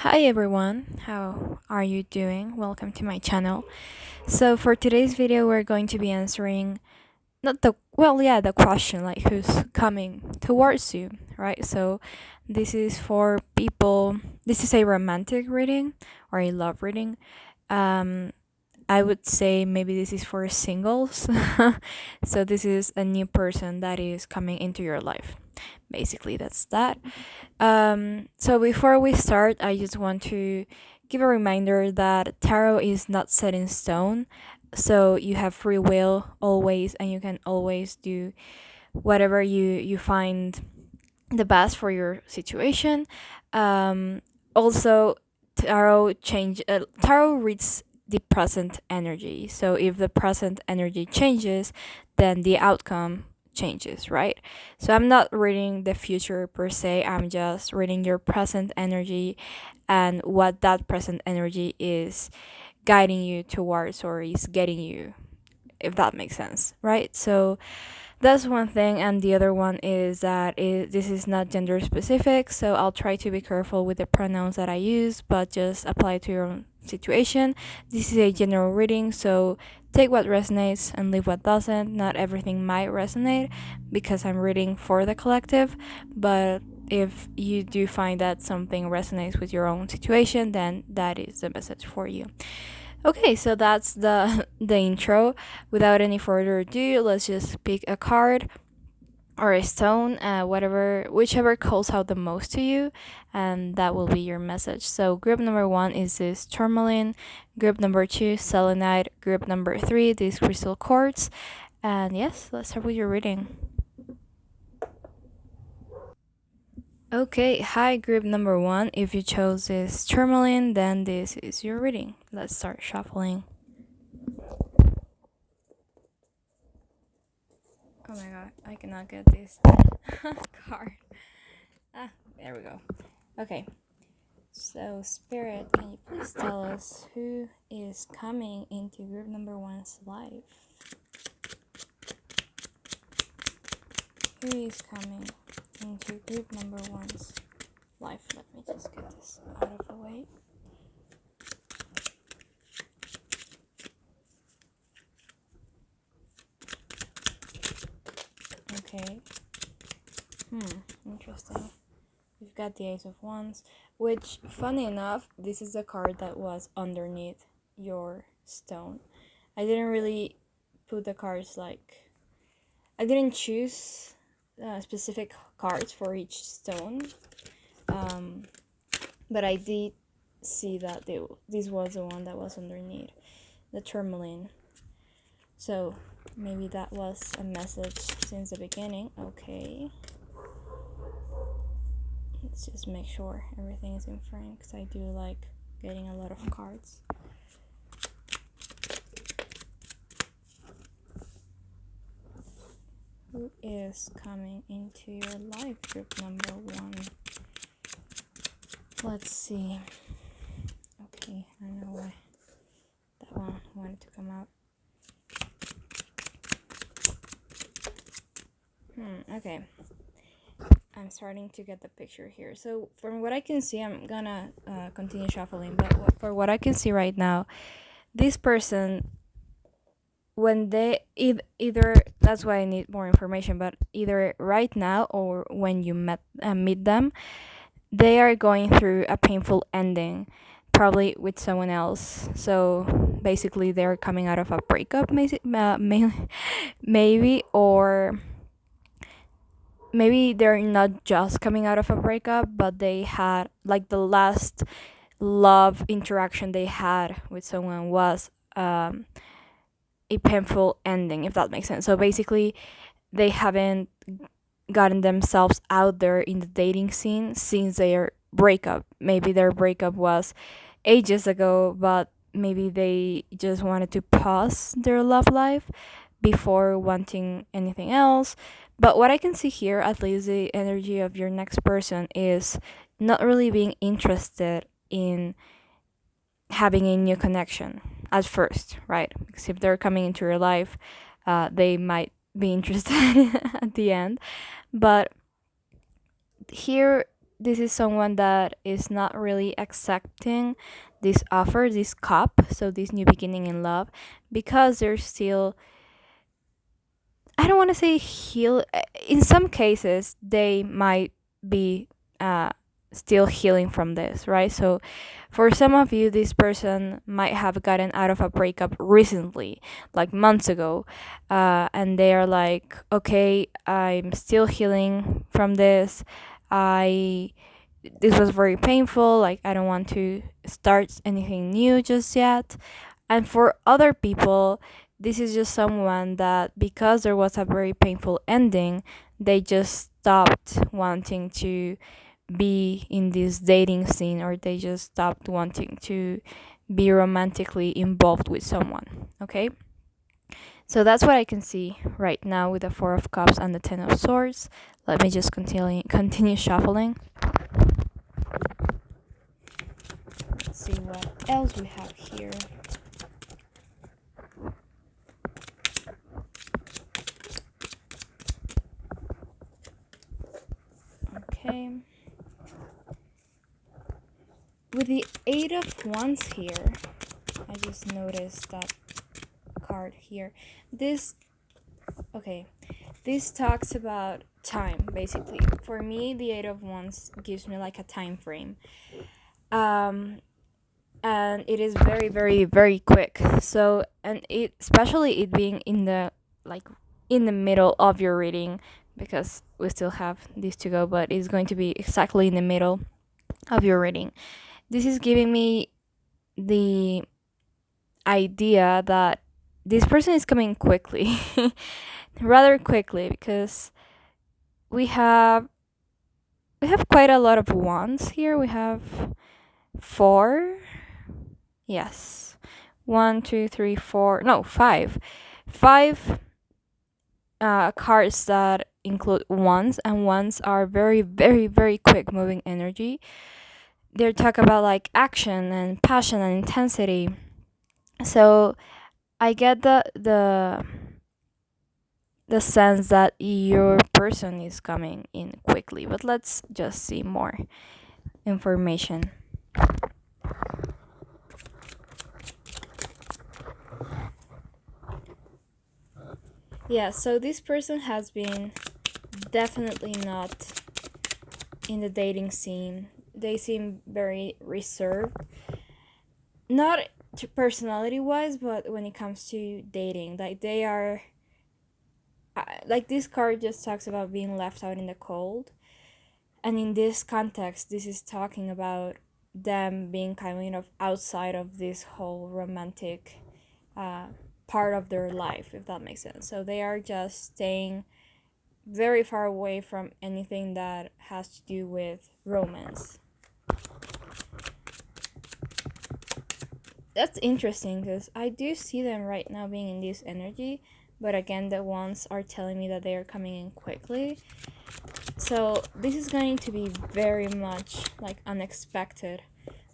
Hi everyone, how are you doing? Welcome to my channel. So for today's video we're going to be answering the question like who's coming towards you, right? So this is for people, this is a romantic reading or a love reading. Um I would say maybe this is for singles. So this is a new person that is coming into your life. Basically that's that. So before we start, I just want to give a reminder that tarot is not set in stone. So you have free will always, and you can always do whatever you find the best for your situation. Also, tarot reads the present energy. So if the present energy changes, then the outcome changes, right? So I'm not reading the future per se. I'm just reading your present energy and what that present energy is guiding you towards or is getting you, if that makes sense, right? So that's one thing, and the other one is that this is not gender specific, so I'll try to be careful with the pronouns that I use, but just apply it to your own situation. This is a general reading, so take what resonates and leave what doesn't. Not everything might resonate because I'm reading for the collective, but if you do find that something resonates with your own situation, then that is the message for you. Okay, so that's the the intro. Without any further ado, let's just pick a card or a stone, whatever, whichever calls out the most to you, and that will be your message. So group number 1 is this tourmaline, group number 2 selenite, group number 3 these crystal quartz, and yes, let's start with your reading. Okay, hi group number 1. If you chose this tourmaline, then this is your reading. Let's start shuffling. Oh my god, I cannot get this card. There we go. Okay, so Spirit, can you please tell us who is coming into group number 1's life? Who is coming into group number 1's life? Let me just get this out of the way. Okay. Interesting. We've got the Ace of Wands, which, funny enough, this is the card that was underneath your stone. I didn't really put the cards like... I didn't choose specific cards for each stone, but I did see that this was the one that was underneath, the tourmaline. So maybe that was a message since the beginning. Okay. Let's just make sure everything is in frame because I do like getting a lot of cards. Who is coming into your life, group number 1? Let's see. Okay, I know why that one wanted to come out. Okay. I'm starting to get the picture here. So from what I can see, I'm gonna continue shuffling, but for what I can see right now, this person, when they either, that's why I need more information, but either right now or when you meet them, they are going through a painful ending, probably with someone else. So basically they're coming out of a breakup, maybe, or maybe they're not just coming out of a breakup, but they had like the last love interaction they had with someone was a painful ending, if that makes sense. So basically they haven't gotten themselves out there in the dating scene since their breakup. Maybe their breakup was ages ago, but maybe they just wanted to pause their love life before wanting anything else. But what I can see here, at least the energy of your next person, is not really being interested in having a new connection at first, right? Because if they're coming into your life, they might be interested at the end. But here, this is someone that is not really accepting this offer, this cup, so this new beginning in love, because they're still, I don't want to say heal. In some cases, they might be uh, still healing from this, right? So, for some of you, this person might have gotten out of a breakup recently, like months ago, and they are like, okay, I'm still healing from this. I This was very painful. Like, I don't want to start anything new just yet. And for other people, this is just someone that, because there was a very painful ending, they just stopped wanting to be in this dating scene, or they just stopped wanting to be romantically involved with someone. Okay? So that's what I can see right now with the Four of Cups and the Ten of Swords. Let me just continue shuffling. Let's see what else we have here. Okay. With the Eight of Wands here, I just noticed that card here. This talks about time, basically. For me, the Eight of Wands gives me like a time frame. And it is very, very, very quick. So, and it, especially it being in the, like, in the middle of your reading, because we still have this to go, but it's going to be exactly in the middle of your reading. This is giving me the idea that this person is coming quickly, rather quickly, because we have quite a lot of wands here. We have four, yes, 1, 2, 3, 4, no, five cards that include wands, and wands are very, very, very quick moving energy. They talk about like action and passion and intensity. So I get the sense that your person is coming in quickly, but let's just see more information. Yeah, so this person has been definitely not in the dating scene. They seem very reserved, not personality wise, but when it comes to dating, like they are, like this card just talks about being left out in the cold. And in this context, this is talking about them being kind of outside of this whole romantic part of their life, if that makes sense. So they are just staying very far away from anything that has to do with romance. That's interesting because I do see them right now being in this energy, but again, the ones are telling me that they are coming in quickly. So this is going to be very much like unexpected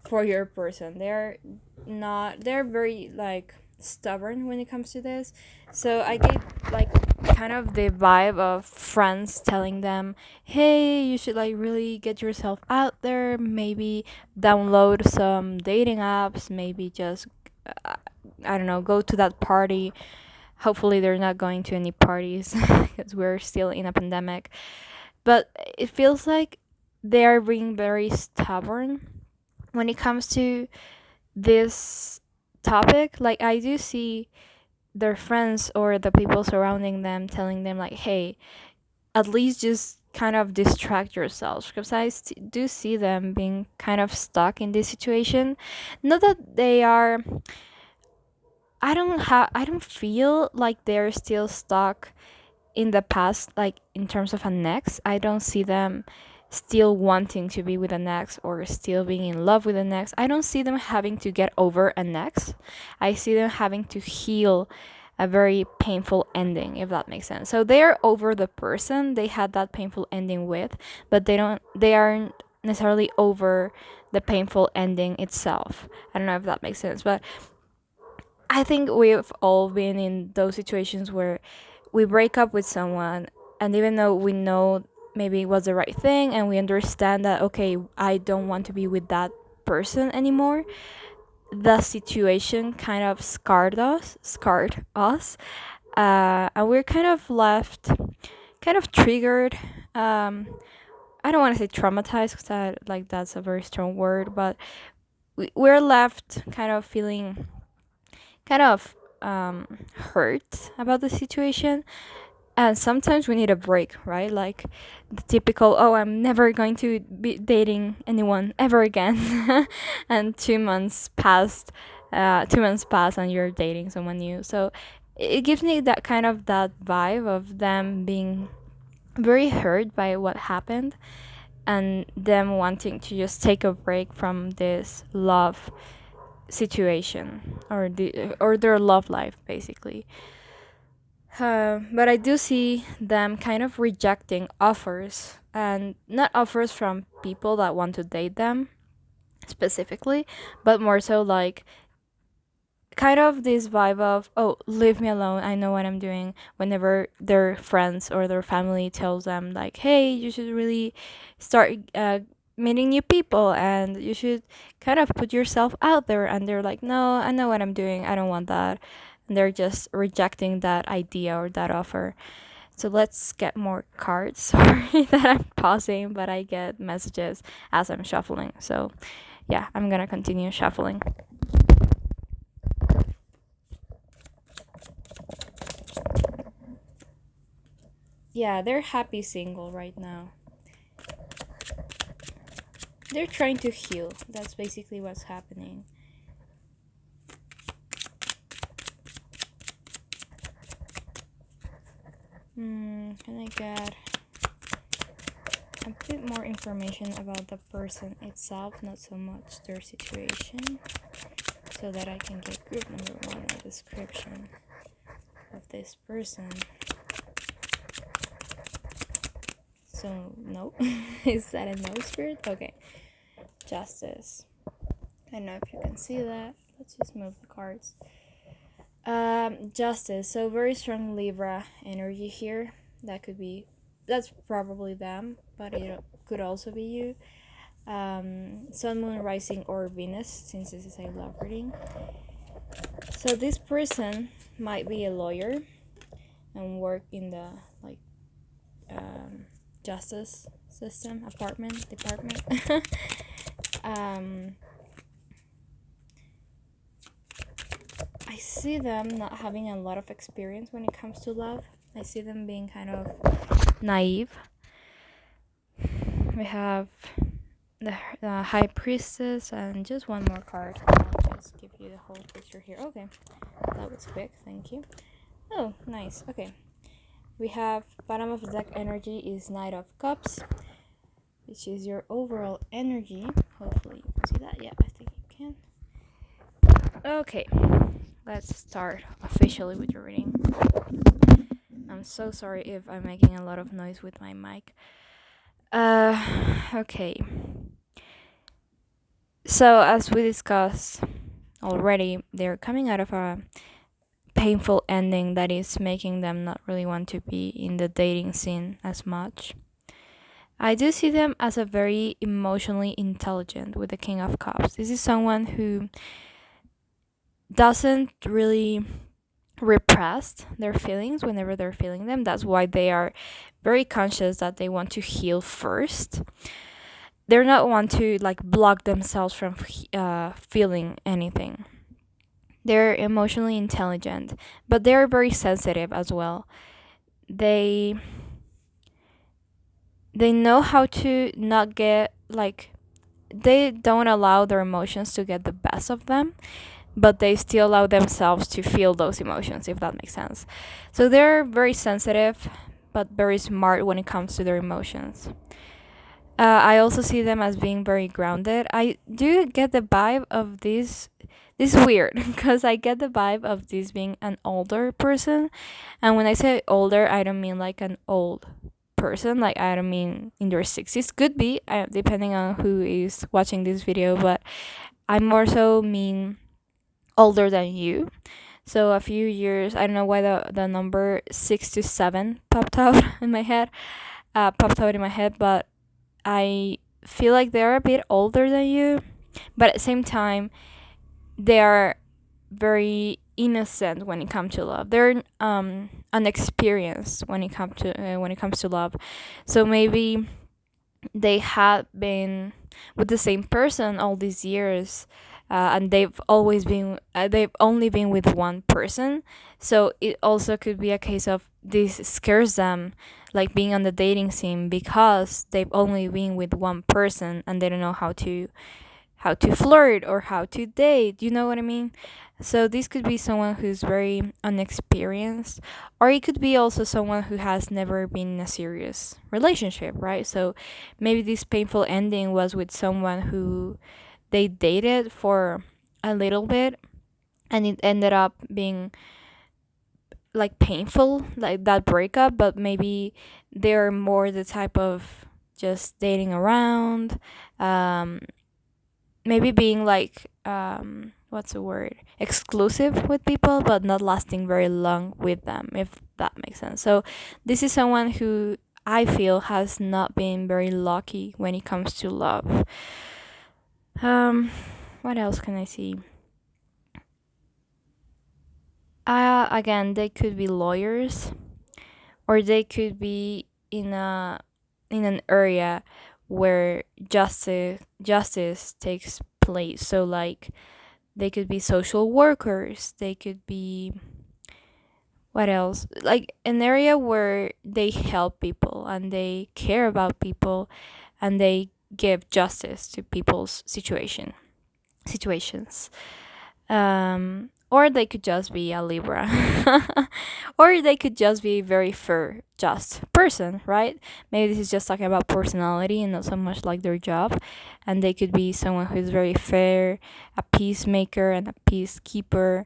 for your person. They're very like stubborn when it comes to this. So I get like kind of the vibe of friends telling them, hey, you should like really get yourself out there, maybe download some dating apps, maybe just I don't know, go to that party. Hopefully they're not going to any parties because we're still in a pandemic. But it feels like they are being very stubborn when it comes to this topic. Like I do see their friends or the people surrounding them telling them like, hey, at least just kind of distract yourselves, because do see them being kind of stuck in this situation. Not that they are, I don't feel like they're still stuck in the past, like in terms of an ex. I don't see them still wanting to be with an ex or still being in love with an ex. I don't see them having to get over an ex. I see them having to heal a very painful ending, if that makes sense. So they're over the person they had that painful ending with, but they aren't necessarily over the painful ending itself. I don't know if that makes sense, but I think we've all been in those situations where we break up with someone, and even though we know maybe it was the right thing, and we understand that, okay, I don't want to be with that person anymore. The situation kind of scarred us, and we're kind of left, kind of triggered. I don't want to say traumatized, because that's a very strong word, but we're left kind of feeling kind of hurt about the situation. And sometimes we need a break, right? Like the typical, oh, I'm never going to be dating anyone ever again. And 2 months passed, 2 months passed, and you're dating someone new. So it gives me that kind of that vibe of them being very hurt by what happened, and them wanting to just take a break from this love situation, or their love life, basically. But I do see them kind of rejecting offers, and not offers from people that want to date them specifically, but more so like kind of this vibe of, oh, leave me alone, I know what I'm doing, whenever their friends or their family tells them like, hey, you should really start meeting new people, and you should kind of put yourself out there, and they're like, no, I know what I'm doing, I don't want that, and they're just rejecting that idea or that offer. So let's get more cards. Sorry that I'm pausing, but I get messages as I'm shuffling, so yeah, I'm gonna continue shuffling. Yeah, they're happy single right now. They're trying to heal. That's basically what's happening. Can I get a bit more information about the person itself, not so much their situation, so that I can get group number 1, a description of this person. So, no. Is that a no, Spirit? Okay. Justice. I don't know if you can see that. Let's just move the cards. Justice. So very strong Libra energy here. That's probably them, but it could also be you. Sun, Moon, Rising, or Venus, since this is a love reading. So this person might be a lawyer and work in the justice system, department. I see them not having a lot of experience when it comes to love. I see them being kind of naive. We have the High Priestess, and just one more card. I'll just give you the whole picture here. Okay, that was quick, thank you. Oh, nice. Okay, we have bottom of the deck energy is Knight of Cups, which is your overall energy. Hopefully you can see that. Yeah, I think you can. Okay, let's start officially with your reading. I'm so sorry if I'm making a lot of noise with my mic. Okay. So as we discussed already, they're coming out of a painful ending that is making them not really want to be in the dating scene as much. I do see them as a very emotionally intelligent with the King of Cups. This is someone who doesn't really repress their feelings whenever they're feeling them. That's why they are very conscious that they want to heal first. They're not one to like block themselves from feeling anything. They're emotionally intelligent, but they're very sensitive as well. They know how to not get like, they don't allow their emotions to get the best of them, but they still allow themselves to feel those emotions, if that makes sense. So they're very sensitive, but very smart when it comes to their emotions. I also see them as being very grounded. I do get the vibe of this. This is weird because I get the vibe of this being an older person. And when I say older, I don't mean like an old person. Like, I don't mean in their 60s. Could be, depending on who is watching this video. But I more so mean older than you. So a few years, I don't know why the number 6 to 7 popped out in my head. popped out in my head, but I feel like they're a bit older than you, but at the same time, they are very innocent when it comes to love. They're unexperienced when it comes to love. So maybe they had been with the same person all these years, and they've only been with one person. So it also could be a case of this scares them, like being on the dating scene, because they've only been with one person and they don't know how to flirt or how to date. You know what I mean? So this could be someone who's very unexperienced, or it could be also someone who has never been in a serious relationship, right? So maybe this painful ending was with someone who they dated for a little bit, and it ended up being like painful, like that breakup, but maybe they're more the type of just dating around, um, maybe being like what's the word, exclusive with people, but not lasting very long with them, if that makes sense. So this is someone who I feel has not been very lucky when it comes to love. What else can I see? Again, they could be lawyers, or they could be in an area where justice takes place. So like they could be social workers, they could be, what else, like an area where they help people and they care about people and they give justice to people's situations. Or they could just be a Libra, or they could just be a very fair, just person, right? Maybe this is just talking about personality and not so much like their job. And they could be someone who's very fair, a peacemaker and a peacekeeper,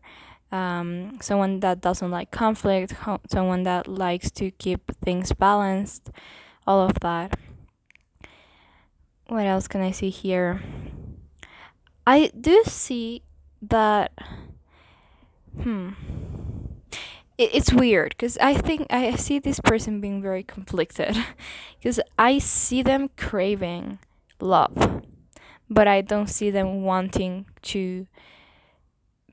someone that doesn't like conflict, someone that likes to keep things balanced, all of that. What else can I see here? I do see that. It's weird because I think I see this person being very conflicted because I see them craving love, but I don't see them wanting to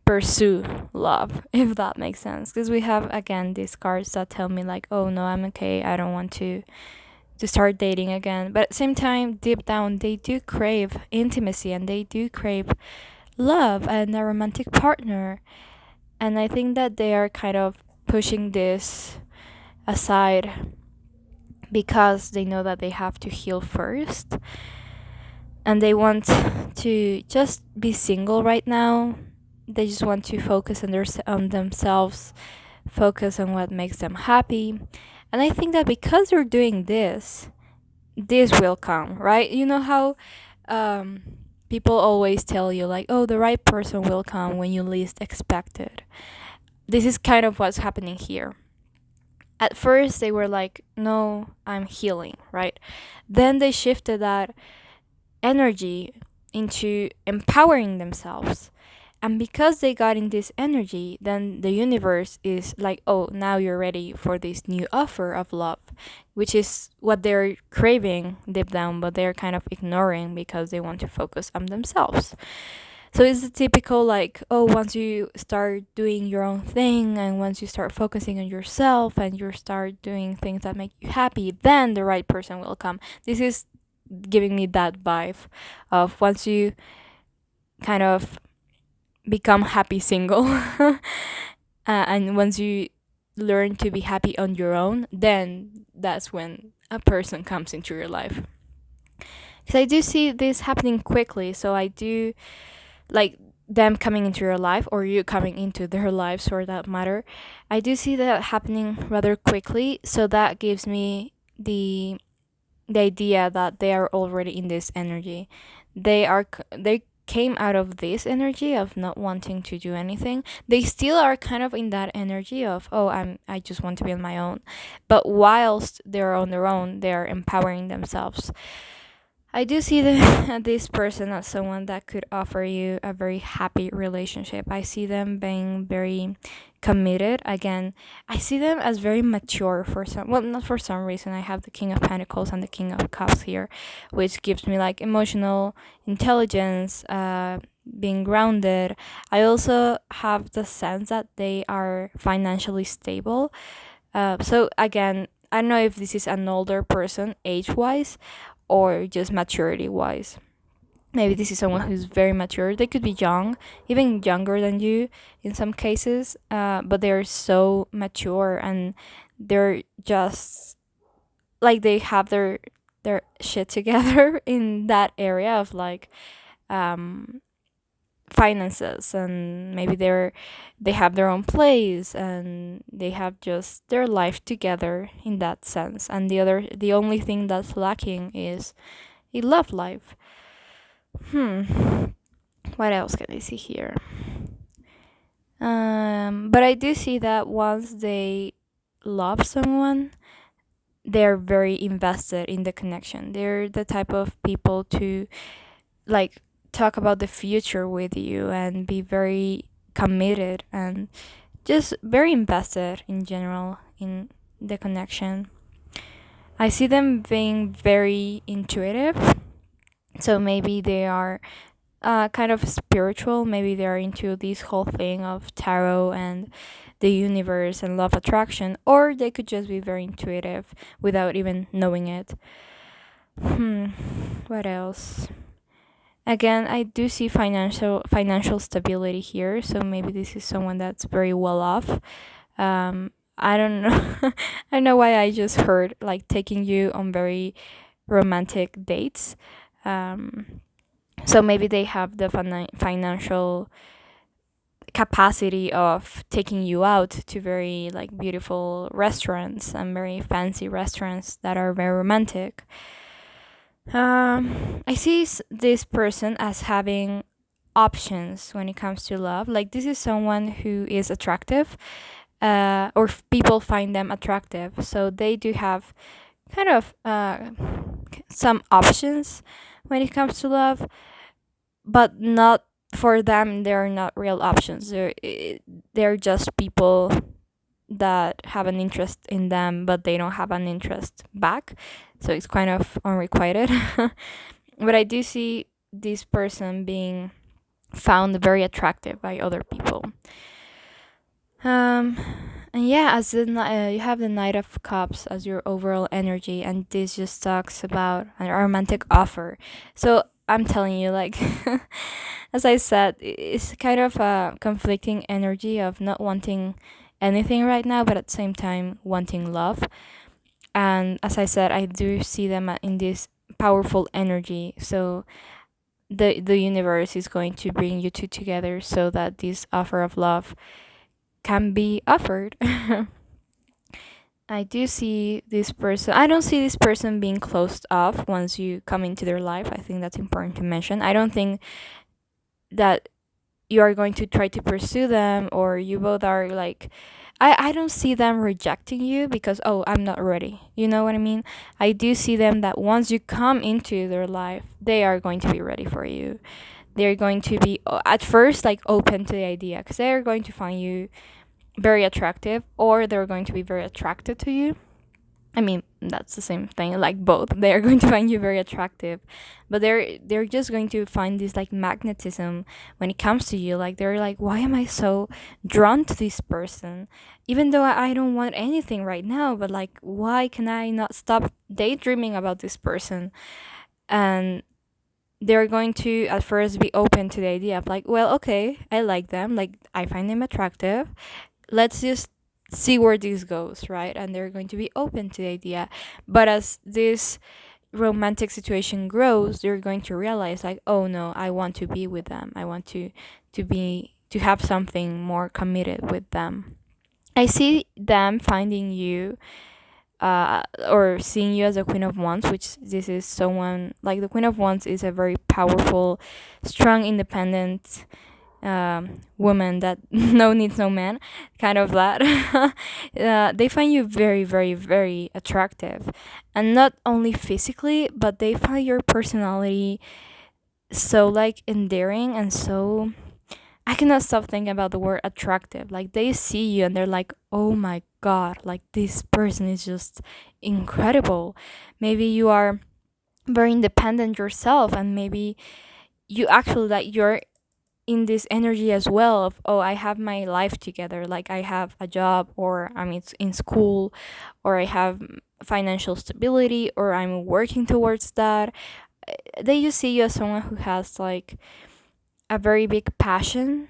pursue love, if that makes sense. Because we have again these cards that tell me like, oh no, I'm okay, I don't want to start dating again. But at the same time, deep down, they do crave intimacy and they do crave love and a romantic partner. And I think that they are kind of pushing this aside because they know that they have to heal first. And they want to just be single right now. They just want to focus on themselves, focus on what makes them happy. And I think that because they're doing this will come, right? You know how people always tell you, like, oh, the right person will come when you least expect it. This is kind of what's happening here. At first, they were like, no, I'm healing, right? Then they shifted that energy into empowering themselves. And because they got in this energy, then the universe is like, oh, now you're ready for this new offer of love, which is what they're craving deep down, but they're kind of ignoring because they want to focus on themselves. So it's a typical like, oh, once you start doing your own thing and once you start focusing on yourself and you start doing things that make you happy, then the right person will come. This is giving me that vibe of once you kind of become happy single and once you learn to be happy on your own, then that's when a person comes into your life. Because I do see this happening quickly, so I do like them coming into your life or you coming into their lives for that matter. I do see that happening rather quickly, so that gives me the idea that they are already in this energy. They came out of this energy of not wanting to do anything. They still are kind of in that energy of, oh, I just want to be on my own. But whilst they're on their own, they're empowering themselves. I do see this person as someone that could offer you a very happy relationship. I see them being very committed. Again, I see them as very mature for some, well, not for some reason. I have the King of Pentacles and the King of Cups here, which gives me like emotional intelligence, being grounded. I also have the sense that they are financially stable. So again, I don't know if this is an older person age wise or just maturity wise. Maybe this is someone who's very mature. They could be young, even younger than you in some cases, but they're so mature and they're just like they have their shit together in that area of like um finances, and maybe they have their own place and they have just their life together in that sense, and the only thing that's lacking is a love life. What else can I see here? But I do see that once they love someone, they're very invested in the connection. They're the type of people to like talk about the future with you and be very committed and just very invested in general in the connection. I see them being very intuitive. So maybe they are kind of spiritual. Maybe they're into this whole thing of tarot and the universe and love attraction, or they could just be very intuitive without even knowing it. What else? Again, I do see financial stability here, so maybe this is someone that's very well off. I don't know. I don't know why I just heard like taking you on very romantic dates. So maybe they have the financial capacity of taking you out to very like beautiful restaurants and very fancy restaurants that are very romantic. I see this person as having options when it comes to love. Like this is someone who is attractive, or people find them attractive. So they do have kind of some options when it comes to love, but not for them. They're not real options. They're just people that have an interest in them, but they don't have an interest back. So it's kind of unrequited. But I do see this person being found very attractive by other people. Um, and yeah, as you have the Knight of Cups as your overall energy, and this just talks about a romantic offer. So I'm telling you, like, as I said, it's kind of a conflicting energy of not wanting anything right now, but at the same time wanting love. And as I said, I do see them in this powerful energy. So the universe is going to bring you two together so that this offer of love can be offered. I do see this person. I don't see this person being closed off once you come into their life. I think that's important to mention. I don't think that you are going to try to pursue them, or you both are like, I don't see them rejecting you because, oh, I'm not ready. You know what I mean? I do see them that once you come into their life, they are going to be ready for you. They're going to be at first like open to the idea because they're going to find you very attractive, or they're going to be very attracted to you. I mean, that's the same thing, like both. They're going to find you very attractive, but they're just going to find this like magnetism when it comes to you. Like they're like, why am I so drawn to this person? Even though I don't want anything right now, but like, why can I not stop daydreaming about this person? And they're going to at first be open to the idea of like, well, okay, I like them, like I find them attractive, let's just see where this goes, right? And they're going to be open to the idea. But as this romantic situation grows, they're going to realize like, oh no, I want to be with them. I want to have something more committed with them. I see them finding you or seeing you as a Queen of Wands, which this is someone like the Queen of Wands is a very powerful, strong, independent woman that no needs no man, kind of that. They find you very, very, very attractive, and not only physically, but they find your personality so like endearing and so. I cannot stop thinking about the word attractive. Like they see you and they're like, "Oh my god, like this person is just incredible." Maybe you are very independent yourself, and maybe you actually like you're in this energy as well of, oh, I have my life together, like I have a job, or I'm in school, or I have financial stability, or I'm working towards that. They just see you as someone who has like a very big passion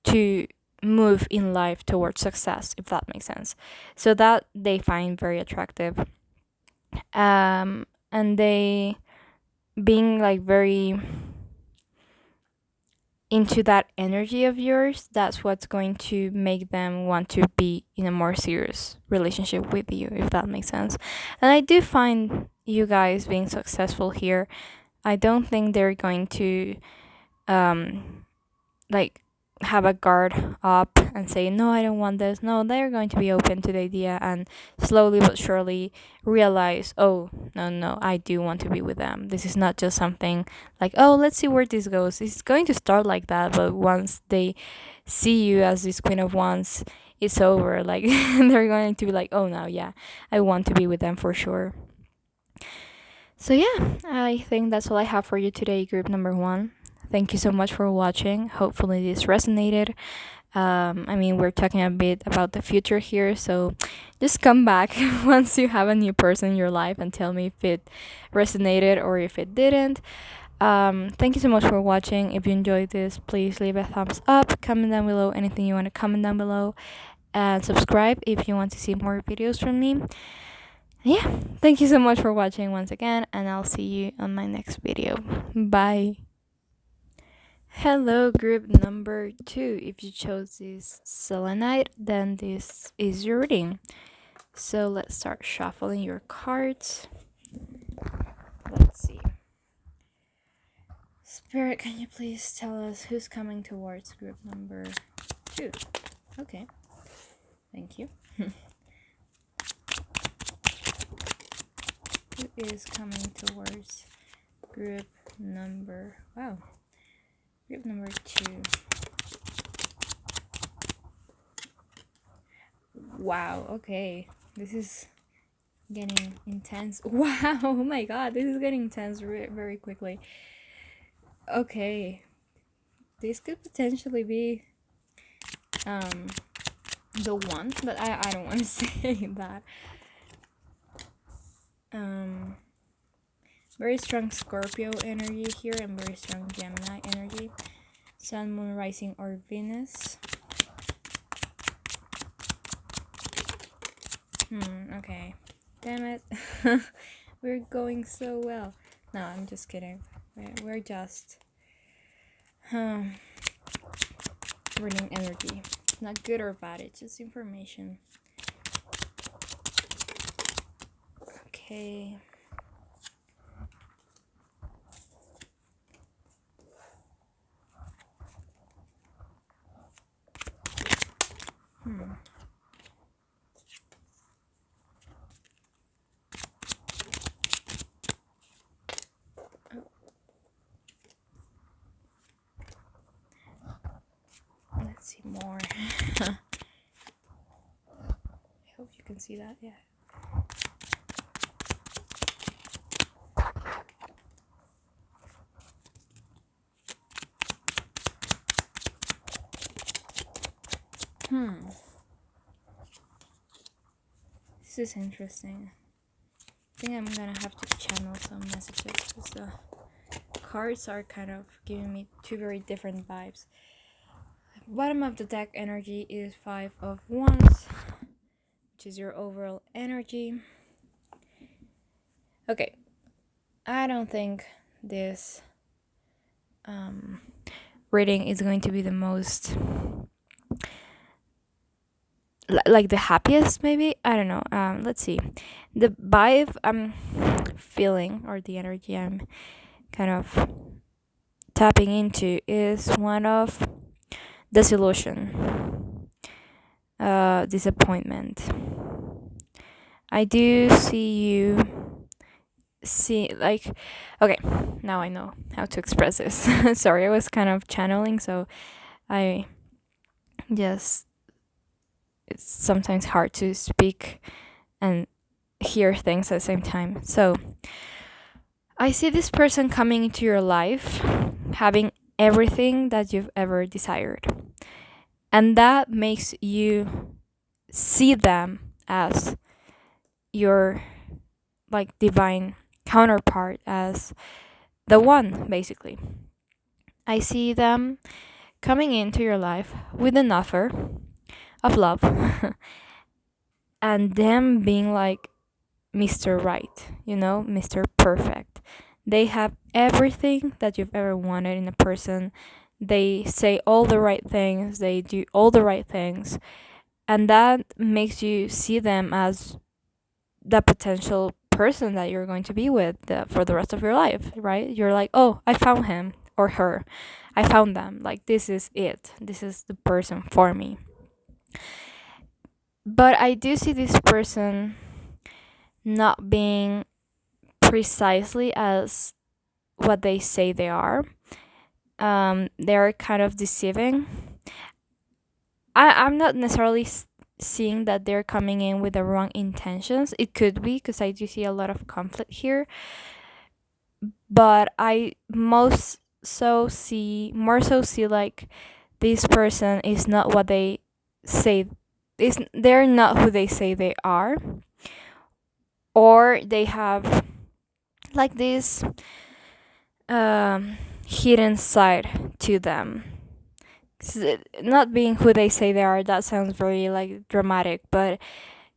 to move in life towards success, if that makes sense. So that they find very attractive. And they being like very into that energy of yours, that's what's going to make them want to be in a more serious relationship with you, if that makes sense. And I do find you guys being successful here. I don't think they're going to um like have a guard up and say, no, I don't want this. No, they're going to be open to the idea and slowly but surely realize, oh, no, no, I do want to be with them. This is not just something like, oh, let's see where this goes. It's going to start like that, but once they see you as this queen of wands, it's over. Like they're going to be like, oh, no, yeah, I want to be with them for sure. So yeah, I think that's all I have for you today, group number 1. Thank you so much for watching. Hopefully this resonated. I mean, we're talking a bit about the future here, so just come back once you have a new person in your life and tell me if it resonated or if it didn't. Thank you so much for watching. If you enjoyed this, please leave a thumbs up, comment down below anything you want to comment down below, and subscribe if you want to see more videos from me. Yeah, thank you so much for watching once again, and I'll see you on my next video. Bye. Hello, group number 2. If you chose this selenite, then this is your reading. So let's start shuffling your cards. Let's see. Spirit, can you please tell us who's coming towards group number 2? Okay, thank you. Who is coming towards group number, group number 2. Wow, okay. This is getting intense. Wow, oh my god, this is getting intense very quickly. Okay. This could potentially be the one, but I don't want to say that. Very strong Scorpio energy here and very strong Gemini energy. Sun, Moon, Rising, or Venus. Okay. Damn it. We're going so well. No, I'm just kidding. We're just reading energy. Not good or bad, it's just information. Okay. Let's see more. I hope you can see that. Yeah. This is interesting. I think I'm gonna have to channel some messages because the cards are kind of giving me two very different vibes. Bottom of the deck energy is 5 of Wands, which is your overall energy. Okay, I don't think this reading is going to be the most like the happiest, maybe. I don't know. Let's see. The vibe I'm feeling, or the energy I'm kind of tapping into, is one of disillusion, disappointment. I do see you see like okay, now I know how to express this. Sorry, I was kind of channeling, so I just it's sometimes hard to speak and hear things at the same time. So I see this person coming into your life having everything that you've ever desired. And that makes you see them as your like divine counterpart, as the one, basically. I see them coming into your life with an offer of love and them being like Mr. Right, Mr. Perfect. They have everything that you've ever wanted in a person. They say all the right things, they do all the right things, and that makes you see them as the potential person that you're going to be with for the rest of your life, right? You're like, oh, I found him or her. I found them. Like, this is it. This is the person for me. But I do see this person not being precisely as what they say they are. They're kind of deceiving. I'm not necessarily seeing that they're coming in with the wrong intentions. It could be because I do see a lot of conflict here, but I more so see like this person is not what they say is. They're not who they say they are, or they have like this hidden side to them. Not being who they say they are, that sounds very like dramatic, but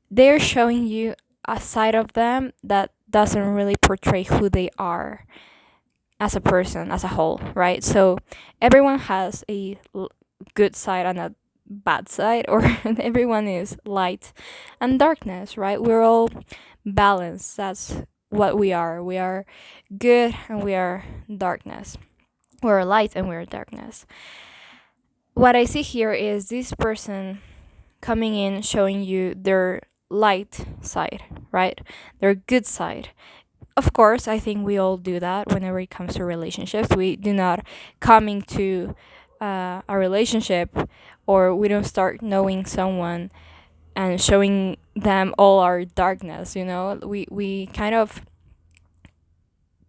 they're showing you a side of them that doesn't really portray who they are as a person as a whole, right? So everyone has a good side and a bad side, or everyone is light and darkness, right? We're all balanced. That's what we are. We are good and we are darkness. We're light and we're darkness. What I see here is this person coming in showing you their light side, right? Their good side. Of course, I think we all do that whenever it comes to relationships. We do not come into a relationship, or we don't start knowing someone and showing them all our darkness, we kind of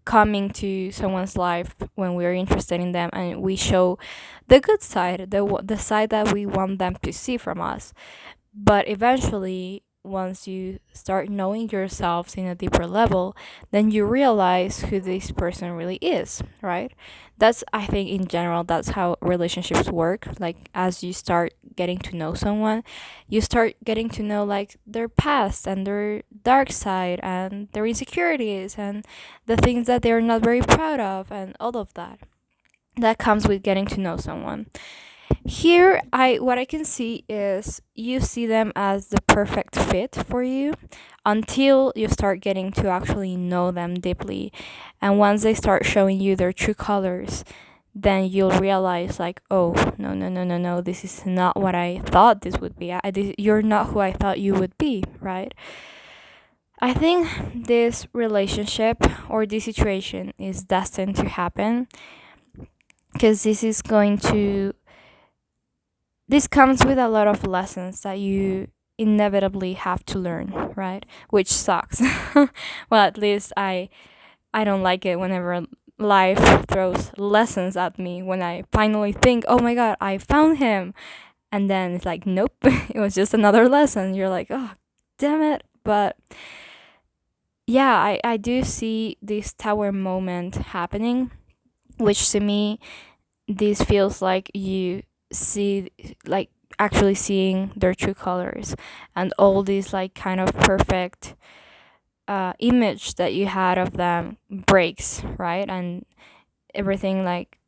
come into someone's life when we're interested in them, and we show the good side, the side that we want them to see from us. But eventually, once you start knowing yourselves in a deeper level, then you realize who this person really is, right? That's, I think, in general, that's how relationships work. Like, as you start getting to know someone, you start getting to know like their past and their dark side and their insecurities and the things that they're not very proud of, and all of that comes with getting to know someone. Here, what I can see is you see them as the perfect fit for you until you start getting to actually know them deeply. And once they start showing you their true colors, then you'll realize like, oh, no, no, no, no, no, this is not what I thought this would be. You're not who I thought you would be, right? I think this relationship or this situation is destined to happen, because this comes with a lot of lessons that you inevitably have to learn, right? Which sucks. Well, at least I don't like it whenever life throws lessons at me, when I finally think, oh my god, I found him. And then it's like, nope, it was just another lesson. You're like, oh, damn it. But yeah, I do see this tower moment happening, which to me, this feels like you see, like, actually seeing their true colors, and all these like kind of perfect image that you had of them breaks, right? And everything like,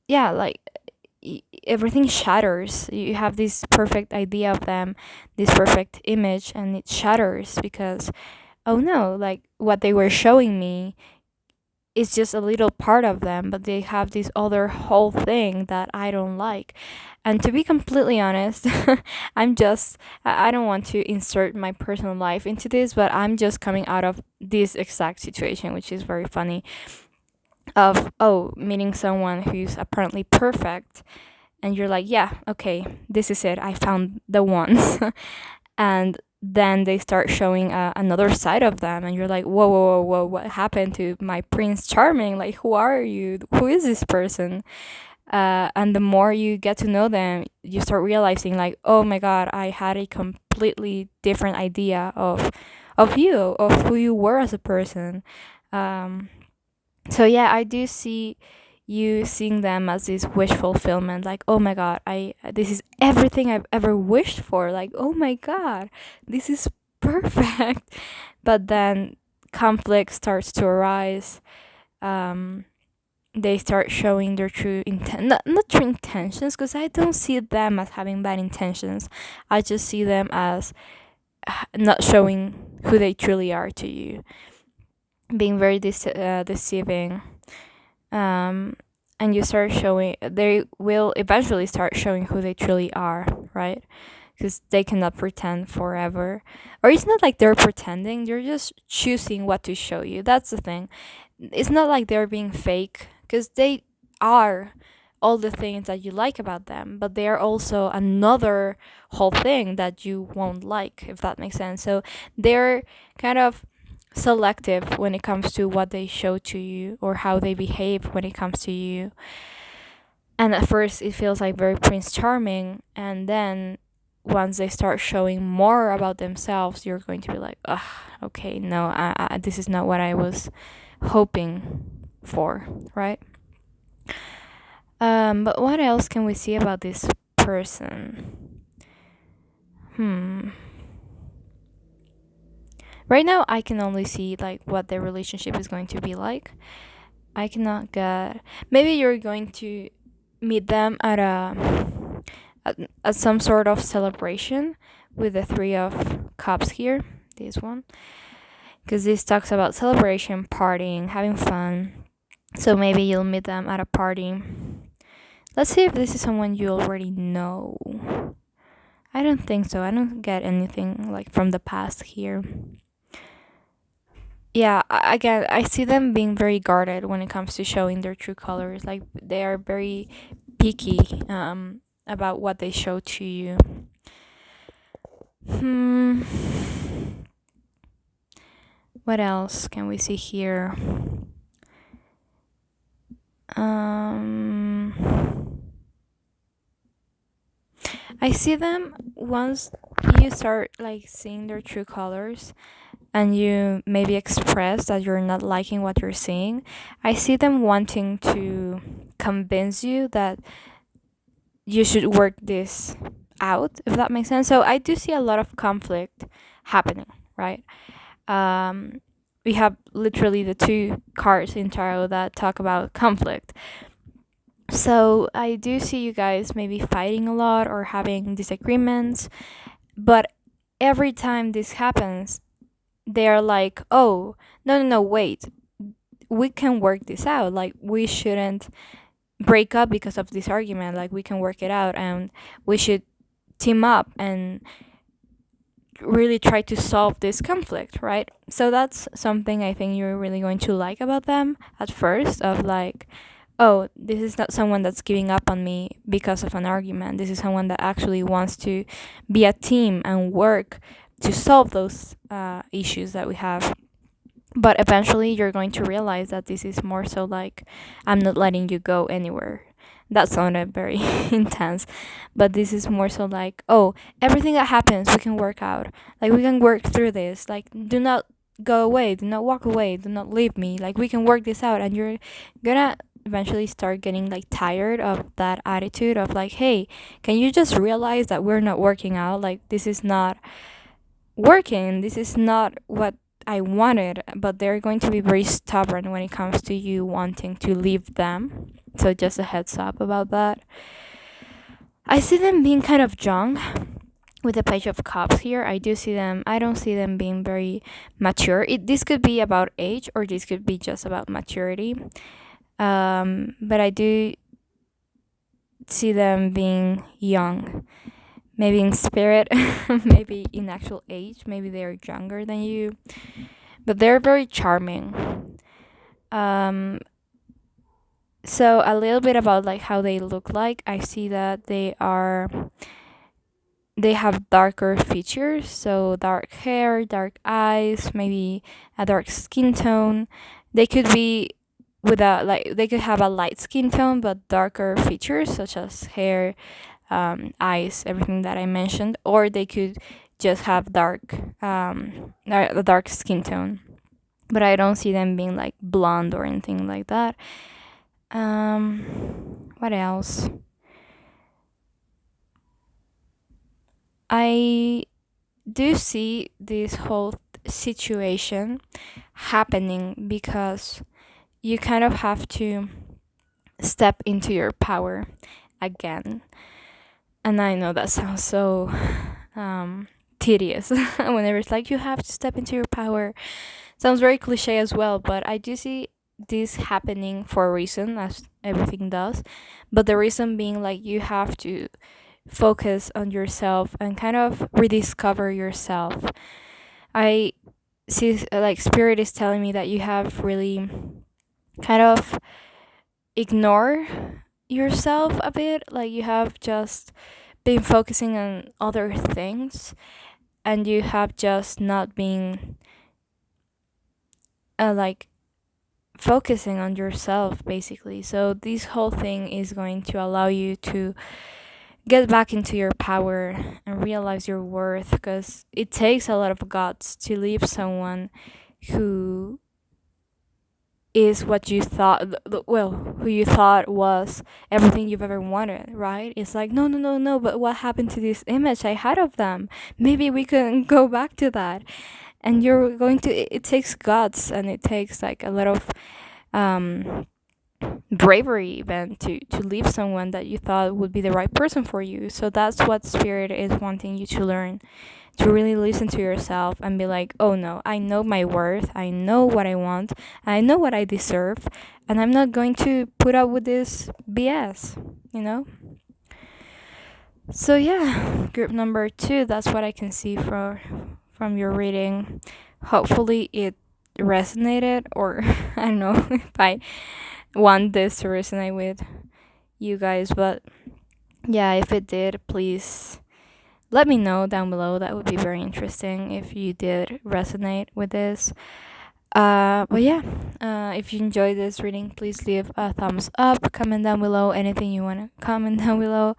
yeah, like everything shatters. You have this perfect idea of them, this perfect image, and it shatters because, oh no, like what they were showing me it's just a little part of them, but they have this other whole thing that I don't like. And to be completely honest, I don't want to insert my personal life into this, but I'm just coming out of this exact situation, which is very funny, of, oh, meeting someone who's apparently perfect, and you're like, yeah, okay, this is it. I found the one. And then they start showing another side of them, and you're like, whoa, whoa, whoa, whoa, what happened to my Prince Charming? Like, who are you? Who is this person? And the more you get to know them, you start realizing, like, oh my god, I had a completely different idea of you, of who you were as a person. um, so yeah, I do see you seeing them as this wish fulfillment, like, oh my god, I this is everything I've ever wished for, like, oh my god, this is perfect. But then conflict starts to arise. um they start showing their true intent, not true intentions, because I don't see them as having bad intentions. I just see them as not showing who they truly are to you, being very deceiving. um and you start showing, they will eventually start showing who they truly are, right? Because they cannot pretend forever. Or it's not like they're pretending, they're just choosing what to show you. That's the thing. It's not like they're being fake, because they are all the things that you like about them, but they are also another whole thing that you won't like, if that makes sense. So they're kind of selective when it comes to what they show to you or how they behave when it comes to you. And at first it feels like very Prince Charming, and then once they start showing more about themselves, you're going to be like, ugh, okay, no, this is not what I was hoping for, right? But what else can we see about this person? Right now, I can only see like what their relationship is going to be like. I cannot get. Maybe you're going to meet them at at some sort of celebration with the Three of Cups here. This one, because this talks about celebration, partying, having fun. So maybe you'll meet them at a party. Let's see if this is someone you already know. I don't think so. I don't get anything like from the past here. Yeah, again, I see them being very guarded when it comes to showing their true colors. Like, they are very picky about what they show to you. What else can we see here? I see them once you start like seeing their true colors, and you maybe express that you're not liking what you're seeing. I see them wanting to convince you that you should work this out, if that makes sense. So I do see a lot of conflict happening, right? We have literally the two cards in tarot that talk about conflict. So I do see you guys maybe fighting a lot or having disagreements, but every time this happens, they're like, oh, no, no, no, wait, we can work this out. Like, we shouldn't break up because of this argument. Like, we can work it out, and we should team up and really try to solve this conflict, right? So that's something I think you're really going to like about them at first, of like, oh, this is not someone that's giving up on me because of an argument. This is someone that actually wants to be a team and work to solve those issues that we have. But eventually you're going to realize that this is more so like, I'm not letting you go anywhere. That sounded very intense, but this is more so like, oh, everything that happens we can work out. Like, we can work through this. Like, do not go away, do not walk away, do not leave me. Like, we can work this out. And you're gonna eventually start getting like tired of that attitude of like, hey, can you just realize that we're not working out? Like, this is not working, this is not what I wanted. But they're going to be very stubborn when it comes to you wanting to leave them. So just a heads up about that. I see them being kind of young, with the Page of Cups here, I don't see them being very mature. This could be about age, or this could be just about maturity. But I do see them being young, maybe in spirit, maybe in actual age. Maybe they're younger than you, but they're very charming. So a little bit about like how they look like. I see that they have darker features, so dark hair, dark eyes, maybe a dark skin tone. They could be they could have a light skin tone but darker features such as hair, eyes, everything that I mentioned, or they could just have a dark skin tone. But I don't see them being like blonde or anything like that. What else? I do see this whole situation happening because you kind of have to step into your power again. And I know that sounds so tedious whenever it's like you have to step into your power. Sounds very cliche as well, but I do see this happening for a reason, as everything does. But the reason being like you have to focus on yourself and kind of rediscover yourself. I see like spirit is telling me that you have really kind of ignore yourself a bit, like you have just been focusing on other things and you have just not been like focusing on yourself basically. So this whole thing is going to allow you to get back into your power and realize your worth, because it takes a lot of guts to leave someone who is what you thought, well, who you thought was everything you've ever wanted, right? It's like, no, no, no, no, but what happened to this image I had of them? Maybe we can go back to that. And you're going to, it takes guts, and it takes like a lot of um bravery even to leave someone that you thought would be the right person for you. So that's what spirit is wanting you to learn, to really listen to yourself and be like, oh no, I know my worth, I know what I want, I know what I deserve, and I'm not going to put up with this BS, you know? So yeah, group number 2, that's what I can see from your reading. Hopefully it resonated, or I don't know if I want this to resonate with you guys, but yeah, if it did, please let me know down below. That would be very interesting if you did resonate with this. But yeah, if you enjoyed this reading, please leave a thumbs up, comment down below anything you want to comment down below,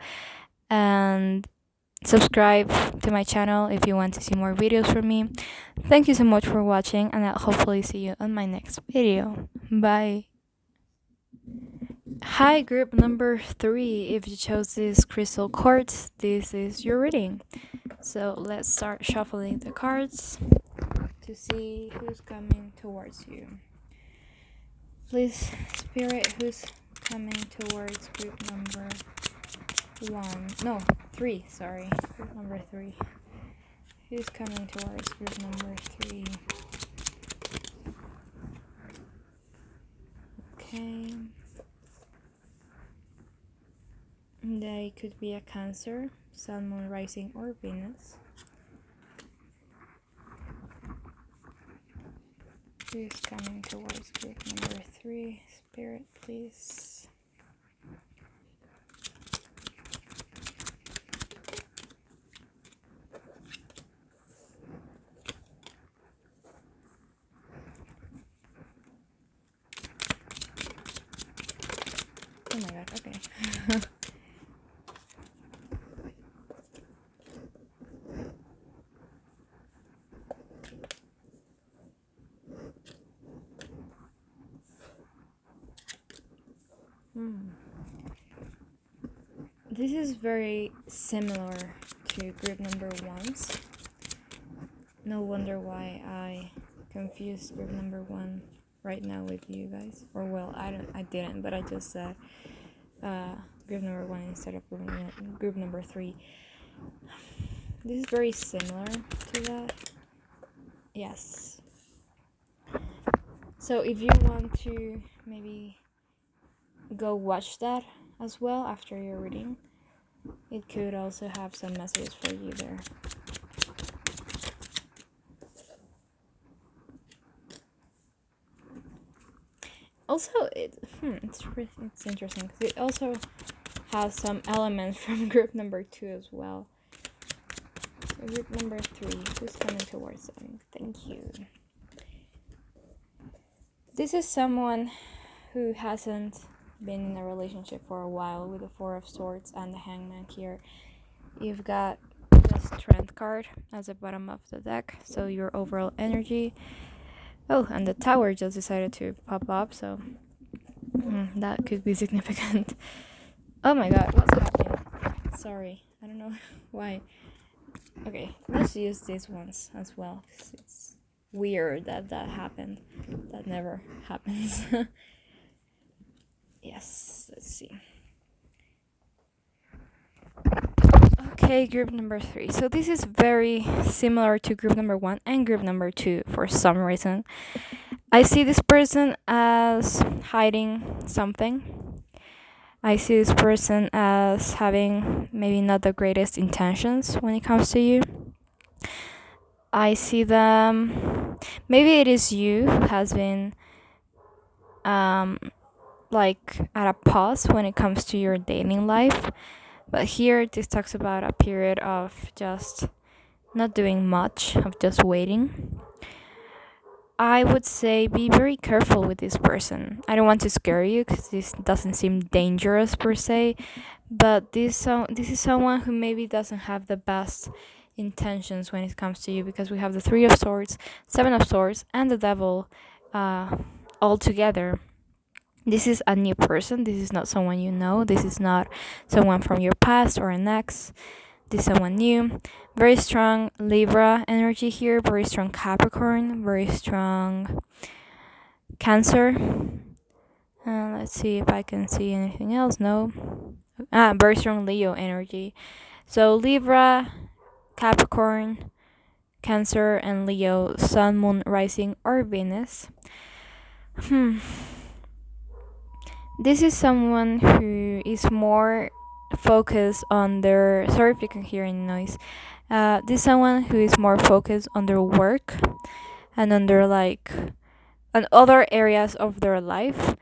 and subscribe to my channel if you want to see more videos from me. Thank you so much for watching, and I'll hopefully see you on my next video. Bye. Hi, group number 3. If you chose this crystal quartz, this is your reading. So let's start shuffling the cards to see who's coming towards you. Please, Spirit, who's coming towards group number 3, sorry. Group number 3. Who's coming towards group number 3? Okay. They could be a Cancer, Sun, Moon, Rising, or Venus. Who's coming towards group number 3? Spirit, please. Oh my god, okay. This is very similar to group number 1's. No wonder why I confused group number 1 right now with you guys. Or well, I didn't, but I just said group number 1 instead of group number 3. This is very similar to that. Yes. So if you want to maybe go watch that as well after your reading, it could also have some messages for you there. Also, it's interesting because it also has some elements from group number 2 as well. So group number 3, who's coming towards them? Thank you. This is someone who hasn't been in a relationship for a while, with the Four of Swords and the Hangman here. You've got the Strength card at the bottom of the deck, so your overall energy. Oh, and the Tower just decided to pop up, so that could be significant. Oh my god, what's happening? Sorry, I don't know why. Okay, let's use these ones as well, 'cause it's weird that happened. That never happens. Yes, let's see. Okay, group number 3. So this is very similar to group number 1 and group number 2 for some reason. I see this person as hiding something. I see this person as having maybe not the greatest intentions when it comes to you. I see them, maybe it is you who has been like at a pause when it comes to your dating life. But here this talks about a period of just not doing much, of just waiting. I would say be very careful with this person. I don't want to scare you because this doesn't seem dangerous per se, but this is someone who maybe doesn't have the best intentions when it comes to you, because we have the Three of Swords, Seven of Swords, and the Devil all together. This is a new person. This is not someone you know. This is not someone from your past or an ex. This is someone new. Very strong Libra energy here. Very strong Capricorn. Very strong Cancer. Let's see if I can see anything else. No. Very strong Leo energy. So Libra, Capricorn, Cancer, and Leo, Sun, Moon, Rising, or Venus. This is someone who is more focused on their. Sorry if you can hear any noise. This is someone who is more focused on their work and on their on other areas of their life.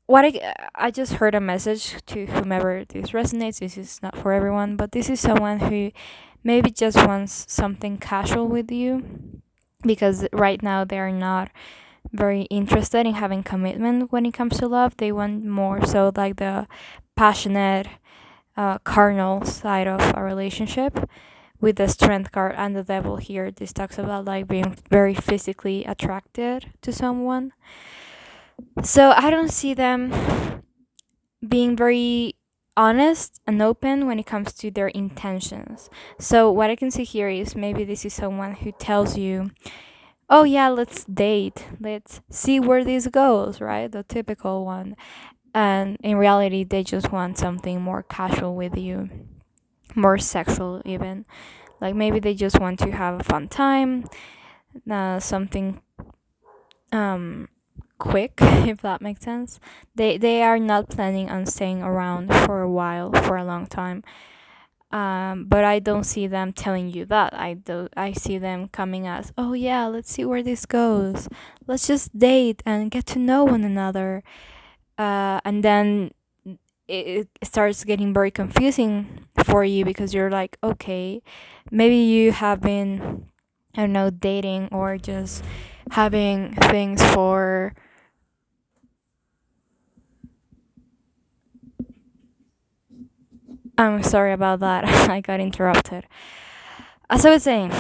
I just heard a message to whomever this resonates. This is not for everyone, but this is someone who maybe just wants something casual with you, because right now they are not very interested in having commitment when it comes to love. They want more so like the passionate, carnal side of a relationship. With the Strength card and the Devil here, this talks about like being very physically attracted to someone. So I don't see them being very honest and open when it comes to their intentions. So what I can see here is maybe this is someone who tells you, oh yeah, let's date, let's see where this goes, right? The typical one. And in reality, they just want something more casual with you, more sexual even. Like maybe they just want to have a fun time, something quick, if that makes sense. They are not planning on staying around for a while, for a long time. But I don't see them telling you that. I see them coming as, oh yeah, let's see where this goes. Let's just date and get to know one another. And then it starts getting very confusing for you, because you're like, okay, maybe you have been, I don't know, dating or just having things for I'm sorry about that. I got interrupted. As I was saying,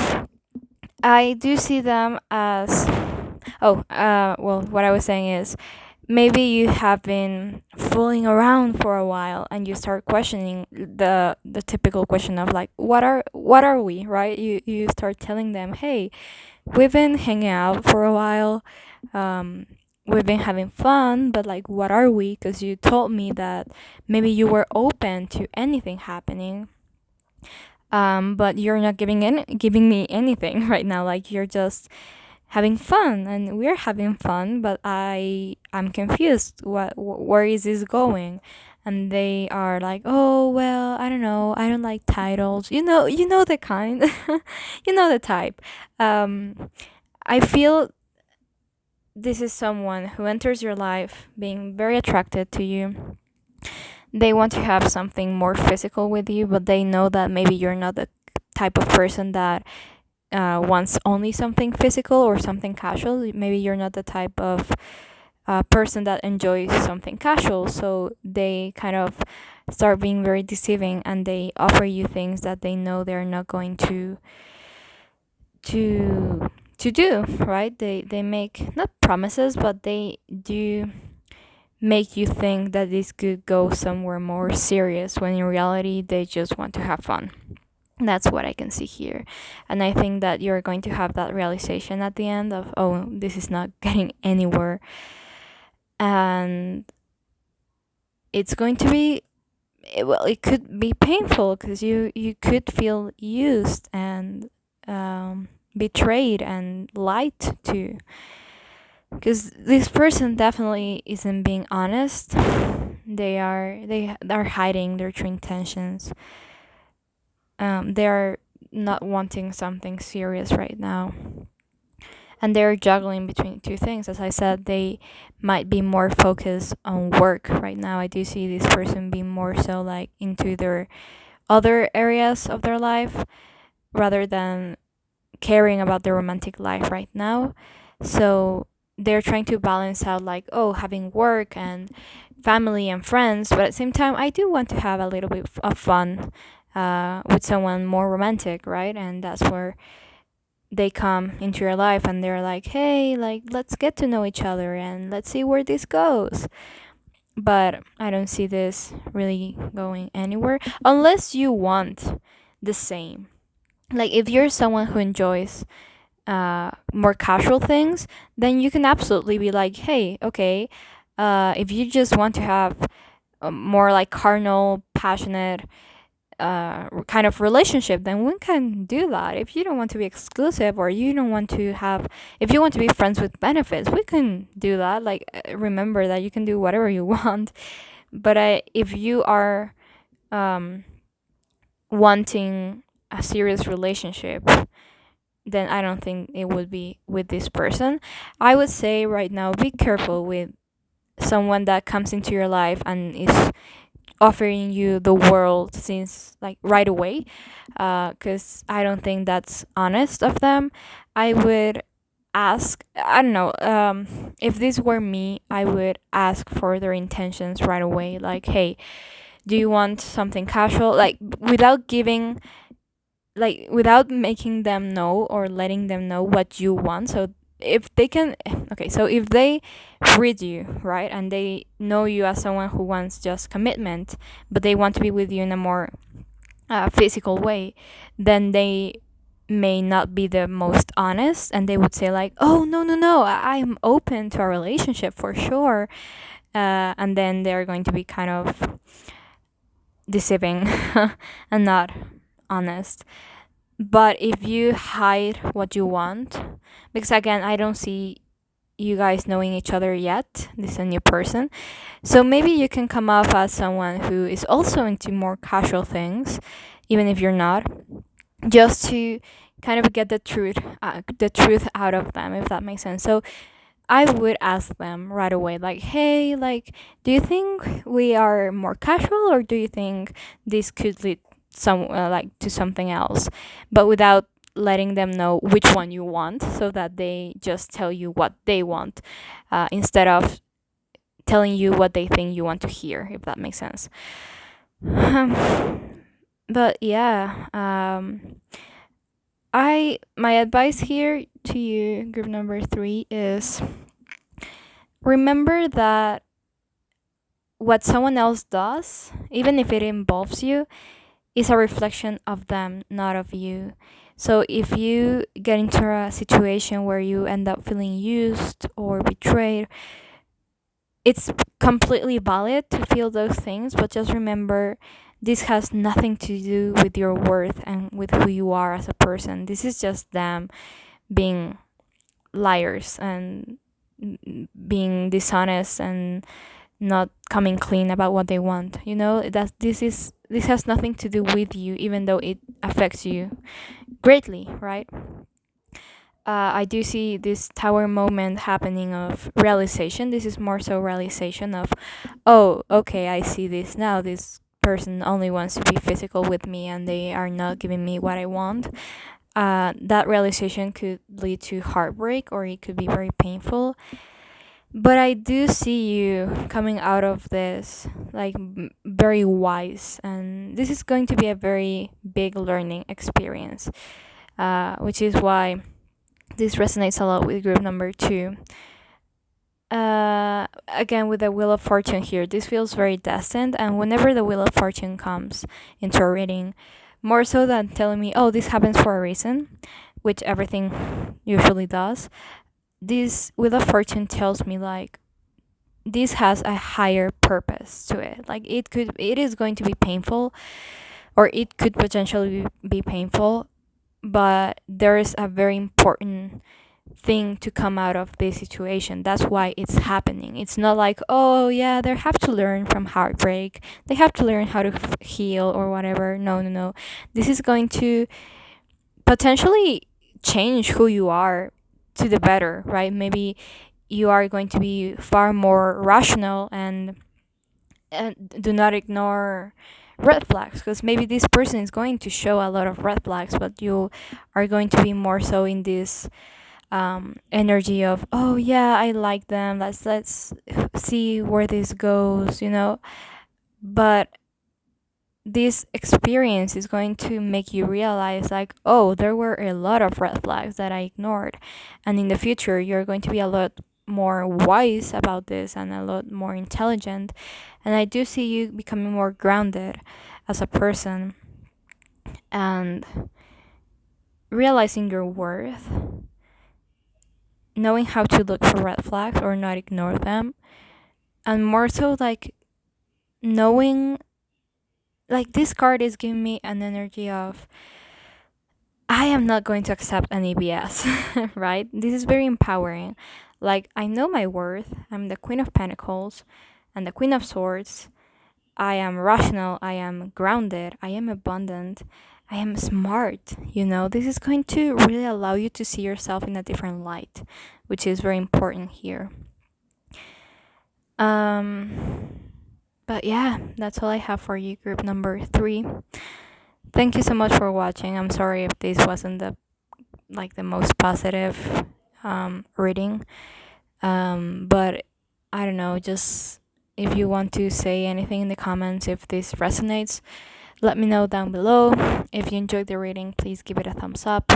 I do see them as. Well, what I was saying is maybe you have been fooling around for a while and you start questioning the typical question of like, what are we, right? You start telling them, hey, we've been hanging out for a while. We've been having fun, but like, what are we? Because you told me that maybe you were open to anything happening. but you're not giving me anything right now. Like, you're just having fun, and we're having fun, but I'm confused. Where is this going? And they are like, oh well, I don't know, I don't like titles. You know the kind. You know the type. I feel this is someone who enters your life being very attracted to you. They want to have something more physical with you, but they know that maybe you're not the type of person that wants only something physical or something casual. Maybe you're not the type of person that enjoys something casual. So they kind of start being very deceiving, and they offer you things that they know they're not going to to do, right? They make not promises, but they do make you think that this could go somewhere more serious, when in reality they just want to have fun. That's what I can see here. And I think that you're going to have that realization at the end of, oh, this is not getting anywhere. And it's going to be, well, it could be painful, because you could feel used and betrayed and lied to, because this person definitely isn't being honest. They are hiding their true intentions. They are not wanting something serious right now, and they're juggling between two things. As I said, they might be more focused on work right now. I do see this person being more so like into their other areas of their life, rather than caring about their romantic life right now. So they're trying to balance out, like, oh, having work and family and friends, but at the same time I do want to have a little bit of fun with someone more romantic, right? And that's where they come into your life, and they're like, hey, like, let's get to know each other and let's see where this goes. But I don't see this really going anywhere, unless you want the same. Like, if you're someone who enjoys more casual things, then you can absolutely be like, hey, okay, if you just want to have a more like carnal, passionate kind of relationship, then we can do that. If you don't want to be exclusive, or you don't want to have, if you want to be friends with benefits, we can do that. Like, remember that you can do whatever you want. But if you are wanting a serious relationship, then I don't think it would be with this person. I would say right now, be careful with someone that comes into your life and is offering you the world since like right away, because I don't think that's honest of them. I would ask, I don't know, if this were me, I would ask for their intentions right away. Like, hey, do you want something casual? Like, without giving, like, without making them know or letting them know what you want. So if they can, okay, so if they read you, right, and they know you as someone who wants just commitment, but they want to be with you in a more physical way, then they may not be the most honest, and they would say like, oh, no, no, no, I'm open to a relationship for sure. And then they're going to be kind of deceiving and not honest. But if you hide what you want, because again, I don't see you guys knowing each other yet, this is a new person, so maybe you can come off as someone who is also into more casual things, even if you're not, just to kind of get the truth out of them, if that makes sense. So I would ask them right away, like, hey, like, do you think we are more casual, or do you think this could lead like to something else? But without letting them know which one you want, so that they just tell you what they want, instead of telling you what they think you want to hear, if that makes sense. But yeah, my advice here to you, group number 3, is remember that what someone else does, even if it involves you, is a reflection of them, not of you. So if you get into a situation where you end up feeling used or betrayed, it's completely valid to feel those things, but just remember this has nothing to do with your worth and with who you are as a person. This is just them being liars and being dishonest and not coming clean about what they want. You know, that this has nothing to do with you, even though it affects you greatly, right? I do see this tower moment happening of realization. This is more so realization of, oh, okay, I see this now. This person only wants to be physical with me and they are not giving me what I want. That realization could lead to heartbreak or it could be very painful. But I do see you coming out of this like very wise, and this is going to be a very big learning experience, which is why this resonates a lot with group number 2. Again, with the Wheel of Fortune here, this feels very destined, and whenever the Wheel of Fortune comes into a reading, more so than telling me, oh, this happens for a reason, which everything usually does, this Wheel of Fortune tells me, like, this has a higher purpose to it. Like, it is going to be painful, or it could potentially be painful, but there is a very important thing to come out of this situation. That's why it's happening. It's not like, oh yeah, they have to learn from heartbreak, they have to learn how to heal or whatever. No, no, no. This is going to potentially change who you are to the better, right? Maybe you are going to be far more rational and do not ignore red flags, because maybe this person is going to show a lot of red flags, but you are going to be more so in this energy of, oh yeah, I like them, let's see where this goes, you know. But this experience is going to make you realize, like, oh, there were a lot of red flags that I ignored, and in the future you're going to be a lot more wise about this and a lot more intelligent. And I do see you becoming more grounded as a person and realizing your worth, knowing how to look for red flags or not ignore them, and more so like knowing, like, this card is giving me an energy of, I am not going to accept any BS, right? This is very empowering. Like, I know my worth. I'm the Queen of Pentacles and the Queen of Swords. I am rational. I am grounded. I am abundant. I am smart. You know, this is going to really allow you to see yourself in a different light, which is very important here. But yeah, that's all I have for you, group number 3. Thank you so much for watching. I'm sorry if this wasn't the most positive reading. But I don't know, just if you want to say anything in the comments, if this resonates, let me know down below. If you enjoyed the reading, please give it a thumbs up.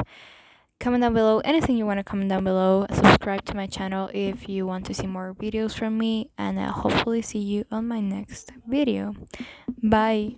Comment down below anything you want to comment down below. Subscribe to my channel if you want to see more videos from me, and I'll hopefully see you on my next video. Bye.